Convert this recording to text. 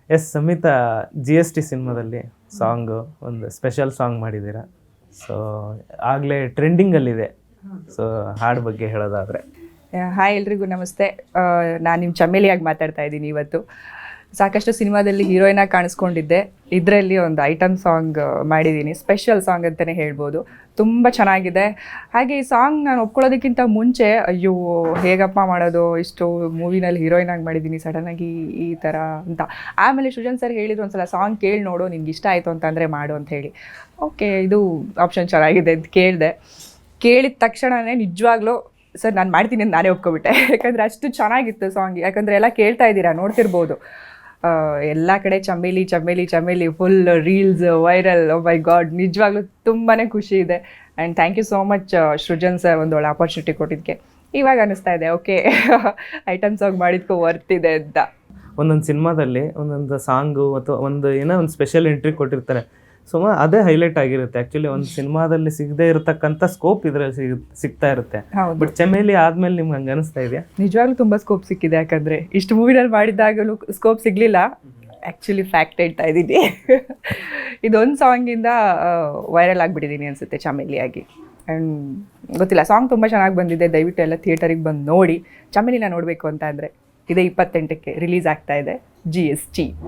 S ಸಂಹಿತಾ GST ಸಿನಿಮಾದಲ್ಲಿ song ಒಂದು special song ಮಾಡಿದ್ದೀರಾ. ಸೊ ಆಗಲೇ ಟ್ರೆಂಡಿಂಗಲ್ಲಿದೆ. ಸೊ ಹಾಡು ಬಗ್ಗೆ ಹೇಳೋದಾದರೆ. ಹಾಯ್ ಎಲ್ರಿಗೂ ನಮಸ್ತೆ. ನಾನು ನಿಮ್ಮ ಚಮೇಲಿಯಾಗಿ ಮಾತಾಡ್ತಾ ಇದ್ದೀನಿ ಇವತ್ತು. ಸಾಕಷ್ಟು ಸಿನಿಮಾದಲ್ಲಿ ಹೀರೋಯಿನಾಗಿ ಕಾಣಿಸ್ಕೊಂಡಿದ್ದೆ. ಇದರಲ್ಲಿ ಒಂದು ಐಟಮ್ ಸಾಂಗ್ ಮಾಡಿದ್ದೀನಿ, ಸ್ಪೆಷಲ್ ಸಾಂಗ್ ಅಂತಲೇ ಹೇಳ್ಬೋದು. ತುಂಬ ಚೆನ್ನಾಗಿದೆ. ಹಾಗೆ ಈ ಸಾಂಗ್ ನಾನು ಒಪ್ಕೊಳ್ಳೋದಕ್ಕಿಂತ ಮುಂಚೆ ಅಯ್ಯೋ ಹೇಗಪ್ಪ ಮಾಡೋದು, ಇಷ್ಟು ಮೂವಿನಲ್ಲಿ ಹೀರೋಯಿನಾಗಿ ಮಾಡಿದ್ದೀನಿ ಸಡನ್ನಾಗಿ ಈ ಥರ ಅಂತ. ಆಮೇಲೆ ಸೃಜನ್ ಸರ್ ಹೇಳಿದ್ರು ಒಂದ್ಸಲ ಸಾಂಗ್ ಕೇಳಿ ನೋಡು, ನಿನ್ಗೆ ಇಷ್ಟ ಆಯಿತು ಅಂತಂದರೆ ಮಾಡು ಅಂತ ಹೇಳಿ. ಓಕೆ ಇದು ಆಪ್ಷನ್ ಚೆನ್ನಾಗಿದೆ ಅಂತ ಕೇಳಿದ ತಕ್ಷಣವೇ ನಿಜವಾಗ್ಲೂ ಸರ್ ನಾನು ಮಾಡ್ತೀನಿ ಅಂತ ನಾನೇ ಒಪ್ಕೊಬಿಟ್ಟೆ. ಯಾಕಂದರೆ ಅಷ್ಟು ಚೆನ್ನಾಗಿತ್ತು ಸಾಂಗ್. ಯಾಕಂದರೆ ಎಲ್ಲ ಕೇಳ್ತಾ ಇದ್ದೀರಾ, ನೋಡ್ತಿರ್ಬೋದು ಎಲ್ಲ ಕಡೆ Chameli Chameli Chameli full reels viral. Oh my god, ನಿಜವಾಗ್ಲೂ ತುಂಬಾ ಖುಷಿ ಇದೆ. And thank you so much Srujan sir ಒಂದು ಒಳ್ಳೆ ಆಪರ್ಚುನಿಟಿ ಕೊಟ್ಟಿದ್ದಕ್ಕೆ. ಇವಾಗ ಅನ್ನಿಸ್ತಾ ಇದೆ ಓಕೆ ಐಟಮ್ ಸಾಂಗ್ ಮಾಡಿದ್ಕೋ ವರ್ತ್ ಇದೆ ಅಂತ. ಒಂದೊಂದು ಸಿನಿಮಾದಲ್ಲಿ ಒಂದೊಂದು ಸಾಂಗು ಅಥವಾ ಒಂದು ಏನೋ ಒಂದು ಸ್ಪೆಷಲ್ ಎಂಟ್ರಿ ಕೊಟ್ಟಿರ್ತಾರೆ. ಸೊ ಅದೇ ಹೈಲೈಟ್ ಆಗಿರುತ್ತೆ. ಆ್ಯಕ್ಚುಲಿ ಒಂದು ಸಿನಿಮಾದಲ್ಲಿ ಸಿಗದೇ ಇರತಕ್ಕಂಥ ಸ್ಕೋಪ್ ಇದರಲ್ಲಿ ಸಿಗ್ತಾ ಇರುತ್ತೆ. ಬಟ್ ಚಮೇಲಿ ಆದಮೇಲೆ ನಿಮ್ಗೆ ಹಂಗೆ ಅನಿಸ್ತಾ ಇದೆಯಾ? ನಿಜವಾಗ್ಲೂ ತುಂಬ ಸ್ಕೋಪ್ ಸಿಕ್ಕಿದೆ. ಯಾಕಂದರೆ ಇಷ್ಟು ಮೂವಿನಲ್ಲಿ ಮಾಡಿದಾಗಲೂ ಸ್ಕೋಪ್ ಸಿಗಲಿಲ್ಲ. ಆ್ಯಕ್ಚುಲಿ ಫ್ಯಾಕ್ಟ್ ಹೇಳ್ತಾ ಇದ್ದೀನಿ. ಇದೊಂದು ಸಾಂಗಿಂದ ವೈರಲ್ ಆಗಿಬಿಟ್ಟಿದ್ದೀನಿ ಅನಿಸುತ್ತೆ ಚಮೇಲಿಯಾಗಿ. ಆ್ಯಂಡ್ ಗೊತ್ತಿಲ್ಲ, ಸಾಂಗ್ ತುಂಬ ಚೆನ್ನಾಗಿ ಬಂದಿದೆ. ದಯವಿಟ್ಟು ಎಲ್ಲ ಥಿಯೇಟರಿಗೆ ಬಂದು ನೋಡಿ. ಚಮೇಲಿನ ನೋಡಬೇಕು ಅಂತ ಅಂದರೆ ಇದೇ 28ಕ್ಕೆ ರಿಲೀಸ್ ಆಗ್ತಾ ಇದೆ GST.